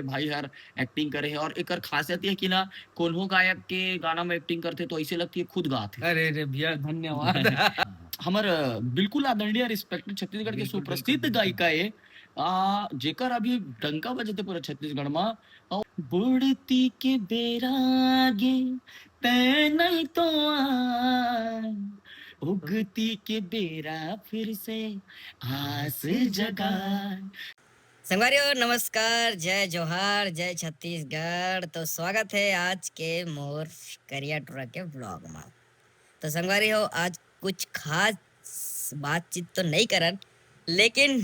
भाई her acting करे है और एक खासियत ये कि ना कोल्हो गायक के गाना में एक्टिंग करते तो ऐसे लगती है खुद गाते। अरे रे भैया धन्यवाद। हमर बिल्कुल आदरणीय रिस्पेक्टेड छत्तीसगढ़ के बिल्कुल, सुप्रसिद्ध बिल्कुल, गायिका है जेकर अभी डंका बजते पूरा छत्तीसगढ़ में बुढ़ती के बेरागे तै नहीं तो आए, उगती के बेरा फिर से आस जगाए। संगवारियों नमस्कार, जय जोहार, जय छत्तीसगढ़। तो स्वागत है आज के मोर करिया टूरा के ब्लॉग में। तो संगवारी हो आज कुछ खास बातचीत तो नहीं करन, लेकिन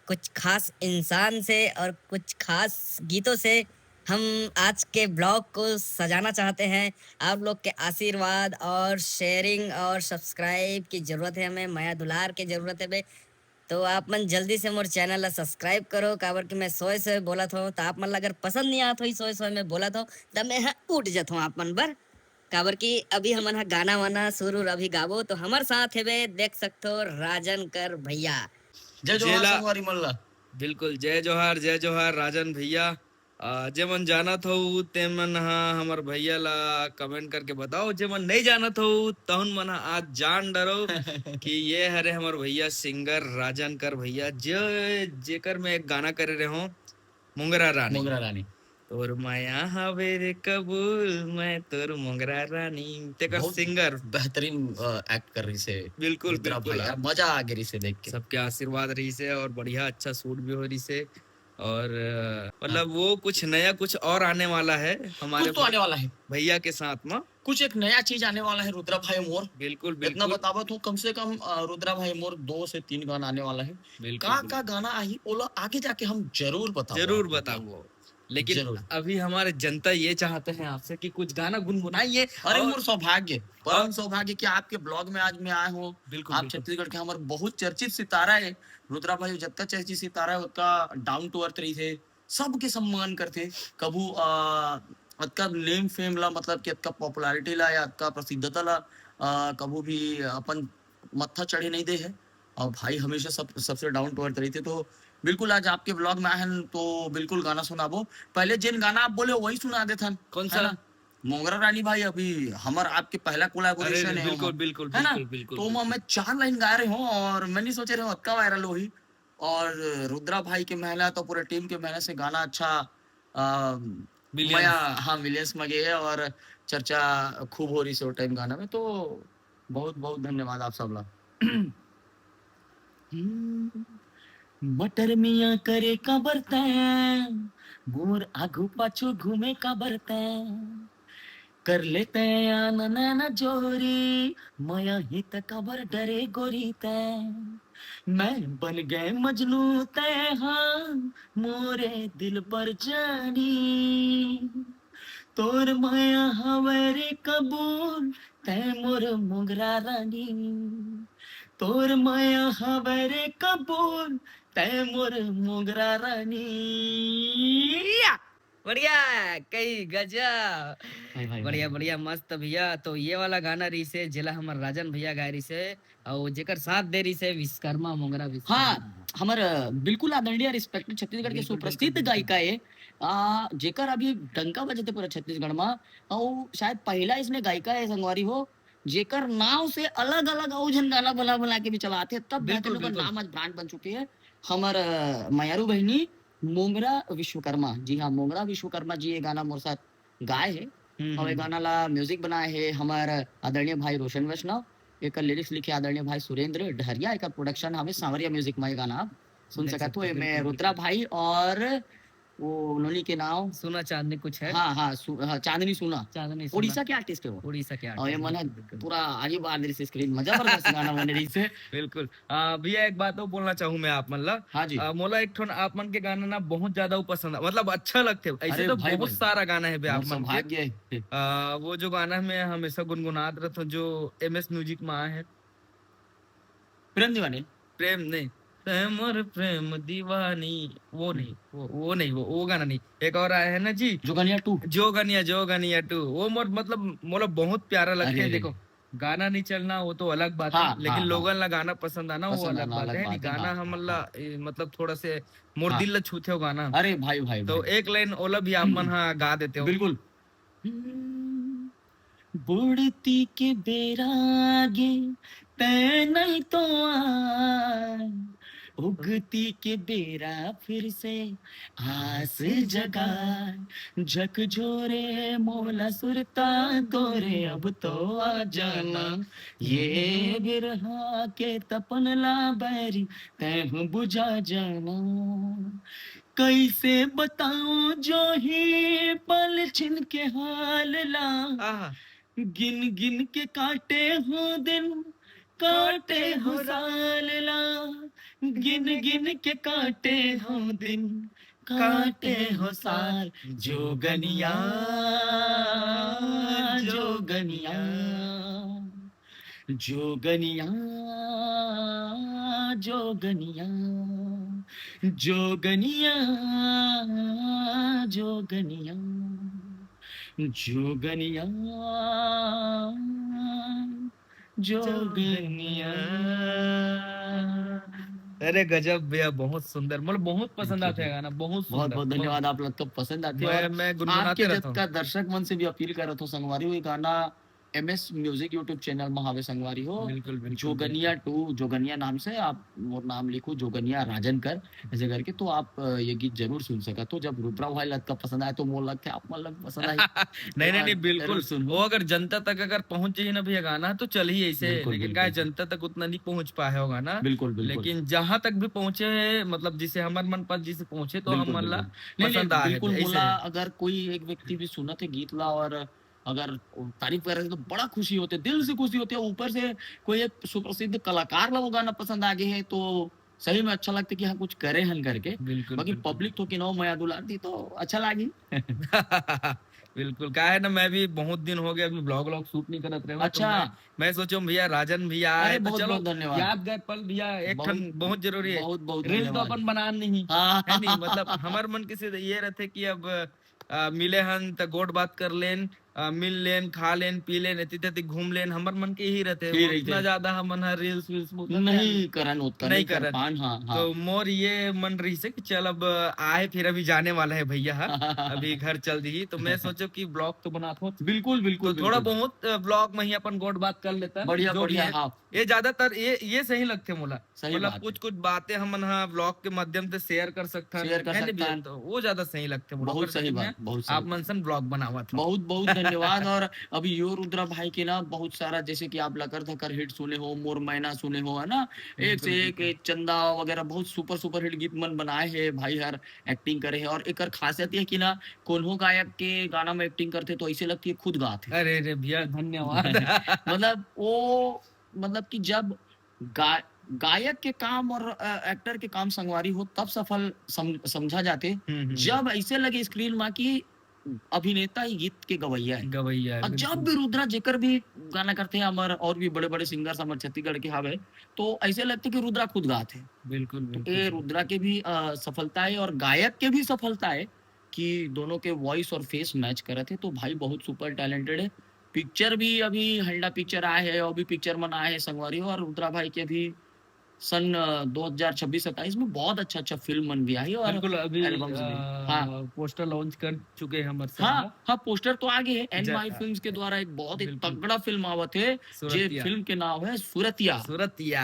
कुछ खास इंसान से और कुछ खास गीतों से हम आज के ब्लॉग को सजाना चाहते हैं। आप लोग के आशीर्वाद और शेयरिंग और सब्सक्राइब की ज़रूरत है हमें, माया दुलार की ज़रूरत है बे। तो आप मन जल्दी से मोर चैनल ला सब्सक्राइब करो, काबर कि मैं सोए सोए बोलत हो। तो आप मन ला अगर पसंद नहीं आत हो सोए सोए में बोलत हो तब मैं उठ जात हूँ आप मन बर, काबर कि अभी हमन हा गाना वाना सुर अभी गाबो। तो हमार साथ है बे, देख सकते हो राजन कर भैया। जय जोहार जेला संगवारी मल्ला। बिल्कुल जय जोहार राजन भैया। जेमन जानत हो तेमन हा हमर भैया ला कमेंट करके बताओ, जेमन नहीं जानत हो तहुन मन हा आज जान डरो कि ये हरे हमर भैया सिंगर राजन कर भैया, जेकर में एक गाना करे रहे हो मुंगरा रानी। मोगरा रानी तोर माया हवे रे कबूल मैं तोर मुंगरा रानी, तेकर बहुत सिंगर बेहतरीन एक्ट कर रही से। बिल्कुल रुद्रा बिल्कुल भाई यार मजा आ गई से देख के। सबके आशीर्वाद रही से और बढ़िया अच्छा शूट भी हो रही से। और मतलब वो कुछ नया कुछ और आने वाला है हमारे कुछ तो आने वाला है, भैया के साथ में। कुछ एक नया चीज आने वाला है रुद्रा भाई मोर। बिल्कुल इतना बिल्कुल बतावत हूँ कम से कम रुद्रा भाई मोर 2 से 3 गाना आने वाला है। बिल्कुल का गाना आई ओला आगे जाके हम जरूर जरूर बताओ। बताऊंगा, लेकिन जरूर। अभी हमारे जनता ये चाहते हैं आपसे कि कुछ गाना गुनगुनाइए। अरे और मोर सौभाग्य, परम सौभाग्य कि आपके ब्लॉग में आज मैं आया हूँ। बिल्कुल आप बिल्कुल छत्तीसगढ़ के हमारे बहुत चर्चित सितारा है। रुद्रा भाई जितना चर्चित सितारा है उतना डाउन टू अर्थ रही थे, सबके सम्मान करते। कबू अतका नेम फेम ला मतलब कि अतका पॉपुलैरिटी ला या अतका प्रसिद्धता ला कबू भी अपन मत्था चढ़े नहीं दे है। और भाई हमेशा सबसे डाउन टू अर्थ रही थे। तो बिल्कुल आज आपके ब्लॉग में आए हैं तो बिल्कुल गाना सुनाबो। पहले जिन गाना आप बोले वही सुना देते हैं। कौन है सा? ना? मोगरा रानी भाई अभी हमार आपके पहला कोलैबोरेशन है। बिल्कुल बिल्कुल है ना? बिल्कुल बिल्कुल तो मैं 4 लाइन गा रहे हूँ और मैं नहीं सोचे रहे हूँ अक्का वायरल होगी। और रुद्रा भाई के मेहनत तो पूरे टीम के मेहनत से गाना अच्छा मैं हाँ मिलियंस में गए और चर्चा खूब हो रही से टाइम गाना में। तो बहुत बहुत धन्यवाद आप सब लोग। मटर मिया करे का बर्तन मोर आगू पाछू घूमे का बर्तन कर लेते नैना जोरी मया हित कबर डरे गोरी तै मैं बन गए मजनू तै हाँ मोरे दिल पर जानी तोर माया हवेरे कबूल तै मोर मोगरा रानी तोर माया हवेरे कबूल तै मोर मोगरा रानी। बढ़िया, कई गजब, बढ़िया बढ़िया मस्त भैया। तो ये वाला गाना रही से जिला हमार राजन भैया गाय रही से और जेकर साथ दे रही से विश्वकर्मा मोंगरा हाँ हमार बिल्कुल आदरणीय रिस्पेक्टेड छत्तीसगढ़ के सुप्रसिद्ध गायिका है जेकर अभी डंका बजते पूरा छत्तीसगढ़ में और शायद पहला इसमें गायिका है संगवारी हो जेकर नाव से अलग अलग औजन गाना बना बना के भी चलाते तब बिल्कुल, का बिल्कुल। नाम आज ब्रांड बन चुकी है। हमार मयारू बहनी मोंगरा विश्वकर्मा, जी हाँ मोंगरा विश्वकर्मा जी ये गाना मोर साथ गाए है और ये गाना ला म्यूजिक बनाए है हमार आदरणीय भाई रोशन वैष्णव। एक लिरिक्स लिखे आदरणीय भाई सुरेंद्र ढहरिया। एक प्रोडक्शन हमें सांवरिया म्यूजिक में ये गाना आप सुन देख सका सकते तो हो, मैं बिल्कुल, रुद्रा भाई और वो उन्होंने के नाम सोना चांदनी कुछ है। हाँ हाँ चांदनी सोना चांदनी उड़ीसा के आर्टिस्ट है वो। उड़ीसा के और ये artist, मन बिल्कुल, बिल्कुल। पूरा अजीब आदमी से स्क्रीन में जबरदस्त गाना बने रही से। बिल्कुल भैया एक बात और बोलना चाहूँ मैं आप मन ला। हाँ जी। मोला एक ठोन आप मन के गाना ना बहुत ज्यादा पसंद है, मतलब अच्छा लगते ऐसे अरे तो भाई बहुत भाई, सारा गाना है बे आप मोर मन के। सौभाग्य है। वो जो गाना मैं हमेशा गुनगुनात रहता हूँ जो MS म्यूजिक में आया है, प्रेम दीवानी प्रेम नहीं मोर प्रेम दीवानी, वो नहीं वो नहीं वो गाना नहीं, एक और आया है ना जी जोगनिया 2। जो गनिया 2, वो मोर मतलब मोला बहुत प्यारा लगते अरे है। अरे। देखो गाना नहीं चलना वो तो अलग बात है, हाँ, लेकिन हाँ, लोगन ला गाना पसंद आना वो पसंद अलग आना बात अलग है नहीं। बात है। गाना हाँ, हमन हाँ, ला हाँ, मतलब थोड़ा से मोर हाँ। दिल ला छूथे हो गाना। अरे भाई भाई तो भाई एक लाइन ओला भी आप मन हा गा देते हो। बिल्कुल। बुढ़ती के बेरागे तै नहीं तो आए, उगती के बेरा फिर से आस जगाए, झकझोरे मोला सुरता तोरे अब तो आ जाना, ये बिरहा के तपन ला बैरी तैं बुझा जाना, कैसे बताऊं जो ही पल छिन के हाल ला, आहा, गिन गिन के काटे हो दिन काटे हो साल ला, गिन गिन के काटे हो दिन काटे हो साल, जोगनिया जोगनिया जोगनिया जोगनिया जोगनिया जोगनिया जोगनिया जोगनिया। अरे गजब भैया, बहुत सुंदर, मतलब बहुत पसंद आता है गाना, बहुत बहुत सुंदर। बहुत धन्यवाद, आप लोग को पसंद आती है। और मैं आपके गुनगुनाते रहता जब हूँ। का दर्शक मन से भी अपील कर रहा था संगवारी हो, ये गाना MS म्यूजिक यूट्यूब चैनल में हावे संगवारी हो, बिल्कुल बिल्कुल जोगनिया 2 जोगनिया नाम से आप मोर नाम लिखो, जोगनिया राजन कर ऐसे करके, तो आप ये गीत जरूर सुन सका। तो जब रुद्रा भाई लग का पसंद आया तो मोर लग के आप मतलब पसंद आई नहीं नहीं नहीं, बिल्कुल। जरूर वो सुनो। अगर जनता तक अगर पहुंच जाए ना भैया गाना तो चल ही ऐसे, बिल्कुल लेकिन क्या है, बिल्कुल जनता तक उतना नहीं पहुंच पाया हो गाना। बिल्कुल बिल्कुल लेकिन जहां तक भी पहुंचे है, मतलब जिसे हमारे मन पास जिसे पहुंचे तो हम बिल्कुल मन ला बिल्कुल नहीं नहीं पसंद आ है, बिल्कुल ऐसे मोला, है। अगर कोई एक व्यक्ति भी सुना थे गीत ला और अगर तारीफ कर रहे थे तो बड़ा खुशी होते, दिल से खुशी होती है। ऊपर से कोई एक सुप्रसिद्ध कलाकार ला वो गाना पसंद आ गए है तो सही में अच्छा लगता है कि हाँ कुछ करे हन करके। बिल्कुल बाकी बिल्कुल पब्लिक तो कि नो मैं दुलार दी तो अच्छा लगी। बिल्कुल, क्या है ना, मैं भी बहुत दिन हो गए अभी ब्लॉग व्लॉग शूट नहीं करत रहे हूँ, तो अच्छा, मैं सोचो भैया राजन भैया अरे आए तो बहुत चलो बहुत धन्यवाद, यादगार पल भैया एक बहुत ठन बहुत जरूरी है। बहुत बहुत रील्स तो धन्यवाद। अपन बना नहीं है नहीं, मतलब हाँ हमार मन के से ये रहते कि अब मिले हन त गोट बात कर लेन, मिल लेन, खा लेन, पी लेन, इति तति घूम लेन, हमार मन के यही रहते। ही वो रही थे, उतना ज्यादा हमन रील्स वील्स में उतना ध्यान नहीं करन उतना नहीं नहीं कर करन। पान। हाँ हाँ तो मोर ये मन रही से कि चल अब आए, फिर अभी जाने वाला है भैया हा, अभी घर चल दी, तो मैं सोचो कि ब्लॉग तो बना थो, बिल्कुल तो बिल्कुल थोड़ा बिल्कुल बहुत ब्लॉग में ही अपन गोट बात कर लेता है, बढ़िया जो भी बढ़िया। है। हाँ ये ज्यादातर ये सही लगते मोला, सही मतलब बात है, कुछ कुछ बातें हम हाँ ब्लॉग के माध्यम से शेयर कर सकते शेयर कर है नहीं सकता भैया, है। तो वो ज्यादा सही लगते मोला, बहुत ओकर सही खातिर मैं बात, बहुत सही आप बात, मन सन ब्लॉग बनावा था। बहुत बहुत धन्यवाद। और अभी यो रुद्रा भाई के ना बहुत सारा, जैसे कि आप लकर धकर हिट सुने हो, मोर मैना सुने हो, है ना, एक बिल्कुल से बिल्कुल एक चंदा वगैरह बहुत सुपर सुपर हिट गीत मन बनाए हैं भाई, हर एक्टिंग करे है। और एक खासियत ये है कि ना कोनो गायक के गाना में एक्टिंग करते तो ऐसे लगती है खुद गाते। अरे रे भैया धन्यवाद। मतलब वो, मतलब कि जब गा, गायक के काम और एक्टर के काम संगवारी हो तब सफल समझा जाते, जब ऐसे लगे स्क्रीन में कि अभिनेता ही गीत के गवैया है। गवैया है, और जब बिल्कुल भी रुद्रा जेकर भी गाना करते हैं हमारे, और भी बड़े बड़े सिंगर हमारे छत्तीसगढ़ के हावे, तो ऐसे लगते कि रुद्रा खुद गाते हैं। बिल्कुल तो बिल्कुल ये रुद्रा के भी सफलता है और गायक के भी सफलता है कि दोनों के वॉइस और फेस मैच करे थे। तो भाई बहुत सुपर टैलेंटेड है। पिक्चर भी अभी हंडा पिक्चर आए है और भी पिक्चर में आए है संगवारी हो, और रुद्रा भाई के भी सन 2026-27 में बहुत अच्छा अच्छा फिल्म बन भी आई और बिल्कुल। अभी एल्बम्स भी। हाँ पोस्टर लॉन्च कर चुके हैं हमारे हाँ साथ। हाँ पोस्टर तो आगे है। ज- NY फिल्म्स के द्वारा एक बहुत ही बिल्कुल, तगड़ा फिल्म आवत है, जे सूरतिया फिल्म के नाम है सूरतिया। सूरतिया।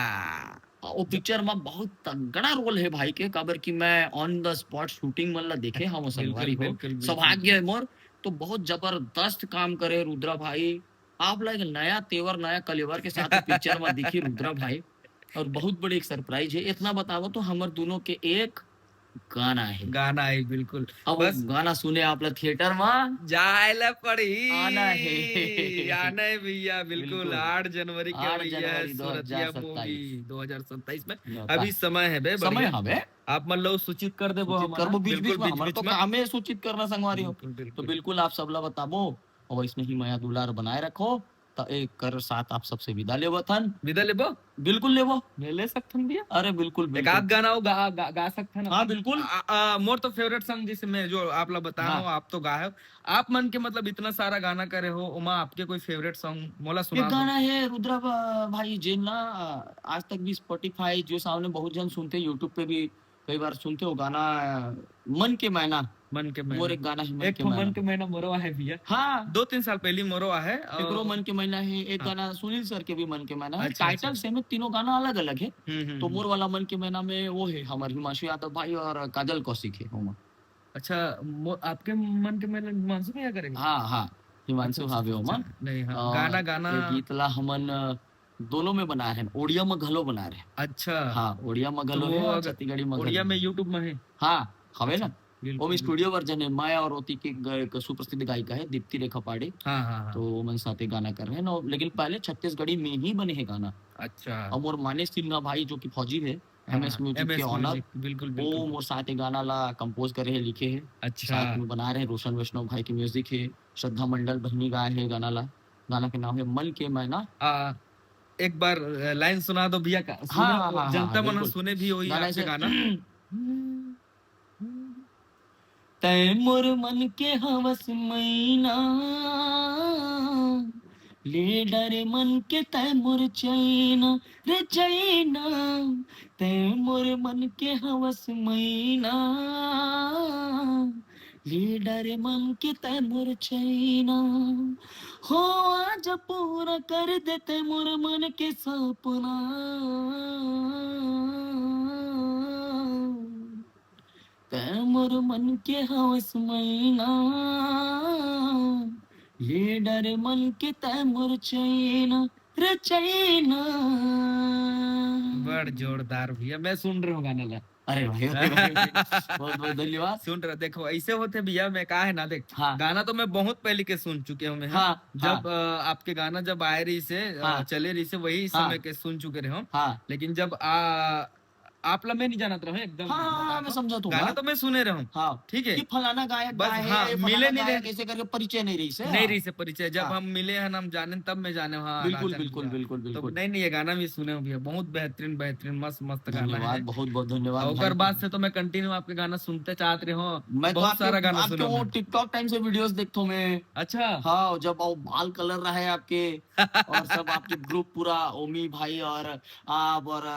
वो पिक्चर में बहुत तगड़ा रोल है भाई के, काबर की मैं ऑन द स्पॉट शूटिंग मन ला देखे हम संगवारी बिल्कुल हो, बिल्कुल बिल्कुल। सौभाग्य है मोर। तो बहुत जबरदस्त काम करे रुद्रा भाई। आप लोग नया तेवर नया कलेवर के साथ पिक्चर में दिखी रुद्रा भाई, और बहुत बड़ी एक सरप्राइज है। इतना बताओ तो हमारे दोनों के एक गाना है। गाना है बिल्कुल। अब वो बस गाना सुने आप लोग थिएटर में जायला पड़ी, आना है। आना है भैया, बिल्कुल बिल्कुल 8 जनवरी के 8 भैया है जनवरी सूरतिया मूवी 2027 2027 में। होता अभी है। समय है बे समय बढ़िया, हवे आप मन लो सूचित कर देबो सूचित हमारा, करबो बीच बीच बिल्कुल में, बीच हमारा तो बीच में। काम है सूचित करना संगवारी हो। बिल्कुल तो बिल्कुल। बिल्कुल आप सब ला बताबो, और इसमें ही माया दुलार बनाए रखो। एक कर साथ आप सबसे विदा लेवो थन। विदा लेबो बिल्कुल लेवो। ले सकथन भैया अरे बिल्कुल एक बिल्कुल। आध गाना हो गा सकथन हाँ अपन? बिल्कुल। मोर तो फेवरेट सॉन्ग जिसे मैं जो आप लोग बताए हाँ हो आप तो गाए हो आप मन के मतलब इतना सारा गाना करे हो उमा आपके कोई फेवरेट सॉन्ग मोला एक सुना दो। गाना है रुद्रा भाई जिन ना आज तक भी स्पॉटिफाई जो सामने बहुत जन सुनते हैं, यूट्यूब पे भी कई बार सुनते हो गाना, मन के मैना। मन के मोर महीना एक गाना है मन एक के ठो मैना। मन के महीना मोरवा है भैया हाँ 2-3 साल पहले मोरवा है एकरो मन के मैना है, एक हाँ। गाना सुनील सर के भी मन के मैना है, अच्छा, टाइटल अच्छा। सेम है, तीनों गाना अलग अलग है। तो हम्म। मोर वाला मन के मैना में वो है हमारे हिमांशु यादव भाई और काजल कौशिक है होमा। अच्छा आपके मन के महीना हिमांशु भैया करेंगे? हाँ हाँ अच्छा हिमांशु अच्छा हावे अच्छा होमा। अच्छा। नहीं हाँ और गाना ये गीत ला हमन दोनों में बनाए हैं, ओडिया में घलो बनाए रहे। अच्छा हाँ ओडिया में तो घलो वो है और अगर छत्तीसगढ़ी में उड़िया घलो में है। यूट्यूब में है हाँ हवे अच्छा ना। वो बिल्कुल में बिल्कुल स्टूडियो वर्जन है, मैं और ओती की एक सुप्रसिद्ध गायिका है दीप्ति रेखा पाड़े। हाँ तो वो मन साथे गाना कर रहे हैं ना, लेकिन पहले छत्तीसगढ़ी में ही बने हैं गाना। अच्छा और मोर मानेश सिन्हा भाई जो कि फौजी है, एमएस हाँ म्यूजिक के MS ऑनर, म्यूजिक बिल्कुल वो बिल्कुल मोर साथ गाना ला कंपोज करे है, लिखे है, अच्छा साथ में बना रहे हैं। रोशन वैष्णव भाई की म्यूजिक है, श्रद्धा मंडल बहनी गाए है गाना ला। गाना के नाम है मन के मैना। एक बार लाइन सुना दो भैया का हाँ सुने हाँ हाँ हाँ जनता मन बिल्कुल। सुने भी होई गाना आपके ऐसे गाना तै मोर मन के हवस मैना, ले डरे मन के तै मोर चैना, रे चैना। तै मोर मन के हवस मैना, ले डरे मन के तै मोर चैना। हो आज पूरा कर देते मोर मन के सपना। तै मोर मन के हवस मैना, ले डरे मन के तै मोर चैना, रे चैना। बड़ जोरदार भैया मैं सुन रहा हूँ गाना ला अरे भाई अरे भाई बहुत बहुत धन्यवाद। सुन रहा देखो ऐसे होते भैया मैं कहा है ना देख हाँ गाना तो मैं बहुत पहले के सुन चुके हूँ मैं हाँ जब हाँ आपके गाना जब आए रही से हाँ चले रही से वही हाँ समय के सुन चुके रहे हम हाँ लेकिन जब आप ला मैं नहीं जानत रहा हूँ एकदम हाँ हाँ बता मैं दो समझा गाना दूंगा। तो मैं सुने रहा हूँ हाँ ठीक है कि फलाना गायक बस गाए है हाँ या ये मिले फलाना नहीं गायक रहे ऐसे करके परिचय नहीं रही से। नहीं रही से परिचय जब हाँ हम मिले हैं हम जाने तब मैं जाने हाँ बिल्कुल राजन बिल्कुल भैया बिल्कुल तो बिल्कुल। नहीं नहीं ये गाना भी सुने हो भैया बहुत बेहतरीन बेहतरीन मस्त मस्त गाना है धन्यवाद बहुत बहुत धन्यवाद और भाई। ओकर बाद से तो मैं कंटिन्यू आपके गाना सुनते चाहते रहे हो मैं तो बहुत आपके सारा गाना आपके सुना वो मैं टिकटॉक टाइम से वीडियोस देखता हूँ मैं। अच्छा हाँ जब वो बाल कलर रहा है आपके और सब आपके ग्रुप पूरा ओमी भाई और आप और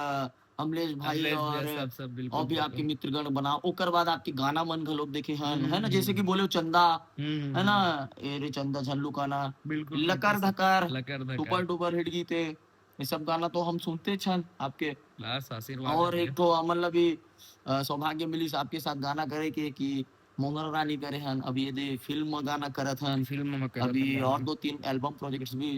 अमलेश भाई अमलेश भैया और सब बिल्कुल भी आपके बिल्कुल मित्रगण बना, ओकर बाद आपके गाना मन घलोक देखे हैं है ना, जैसे कि हम्म बोले चंदा है ना, हम्म ए रे चंदा झल्लू काना, बिल्कुल लकर बिल्कुल धकर, लकर सुपर धकर डुपर हिट गीते, ये सब गाना तो हम सुनते छन आपके। लास्ट आशीर्वाद है और भैया एक तो मतलब भी सौभाग्य मिली आपके साथ गाना करे के कि मोंगल रानी करे हन, अभी ये दे फिल्म में गाना करत हन, फिल्म में करत अभी हन और गाना 2-3 एल्बम प्रोजेक्ट्स भी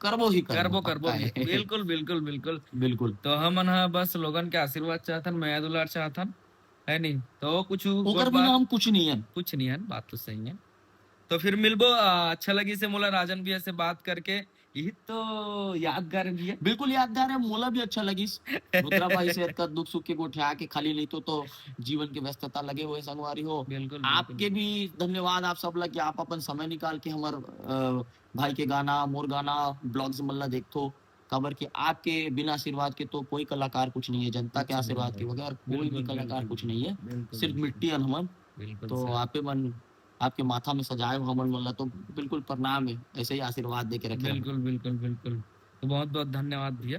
करबो ही करबो करबो पक्का भैया है। बिल्कुल बिल्कुल बिल्कुल बिल्कुल। तो हम हाँ बस लोगन के आशीर्वाद चाहतन मैं दुलार चाहतन है नहीं तो कुछ ओकर और बिना बात हम कुछ नहीं है। कुछ नहीं है बात तो सही है तो फिर मिलबो अच्छा लगी से मोला राजन भैया से बात करके यही तो यादगार भी है बिल्कुल यादगार है, मोला भी अच्छा लगिस रुद्रा भाई से का दुख सुख के गोठिया के खाली नहीं तो जीवन की व्यस्तता लगे हुए संगवारी हो। बिल्कुल आपके भी धन्यवाद आप सब ला कि आप अपन समय निकाल के हमार भाई के गाना मोर गाना ब्लॉग्स मल्ला देखतो, खबर कि आपके बिना आशीर्वाद के तो कोई कलाकार कुछ नहीं है, जनता के आशीर्वाद के बगैर कोई भी कलाकार कुछ नहीं है, सिर्फ मिट्टी अनमन। बिल्कुल तो आपे मन आपके माथा में सजाए हुआ मन वाला तो बिल्कुल प्रणाम है, ऐसे ही आशीर्वाद दे के रखे रहना। बिल्कुल बिल्कुल बिल्कुल तो बहुत बहुत धन्यवाद भैया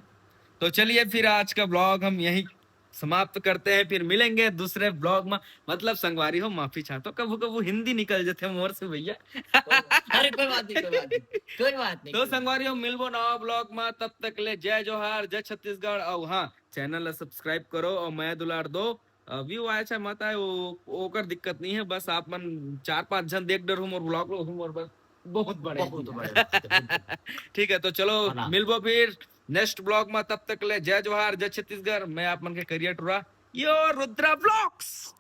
तो चलिए फिर आज का ब्लॉग हम यही समाप्त करते हैं फिर मिलेंगे दूसरे ब्लॉग में मतलब संगवारी हो माफी चाहता हूँ कबू कबू हिंदी निकल जाते मोर से भैया अरे कोई बात नहीं कोई बात नहीं कोई बात नहीं। तो संगवारी हो मिलबो नवा ब्लॉग में तब तक ले जय जोहार जय छत्तीसगढ़ और हाँ चैनल सब्सक्राइब करो और मैं दुलार दो व्यू आया चाहे मत आए वो ओकर दिक्कत नहीं है बस आप मन 4-5 जन देख डर हूँ मोर ब्लॉग लो मोर बस बहुत बड़े बहुत बड़े ठीक है तो चलो प्रणाम। मिलबो फिर नेक्स्ट ब्लॉग में तब तक ले जय जोहार जय छत्तीसगढ़ मैं आप मन के करियर टुरा यो रुद्रा ब्लॉग्स।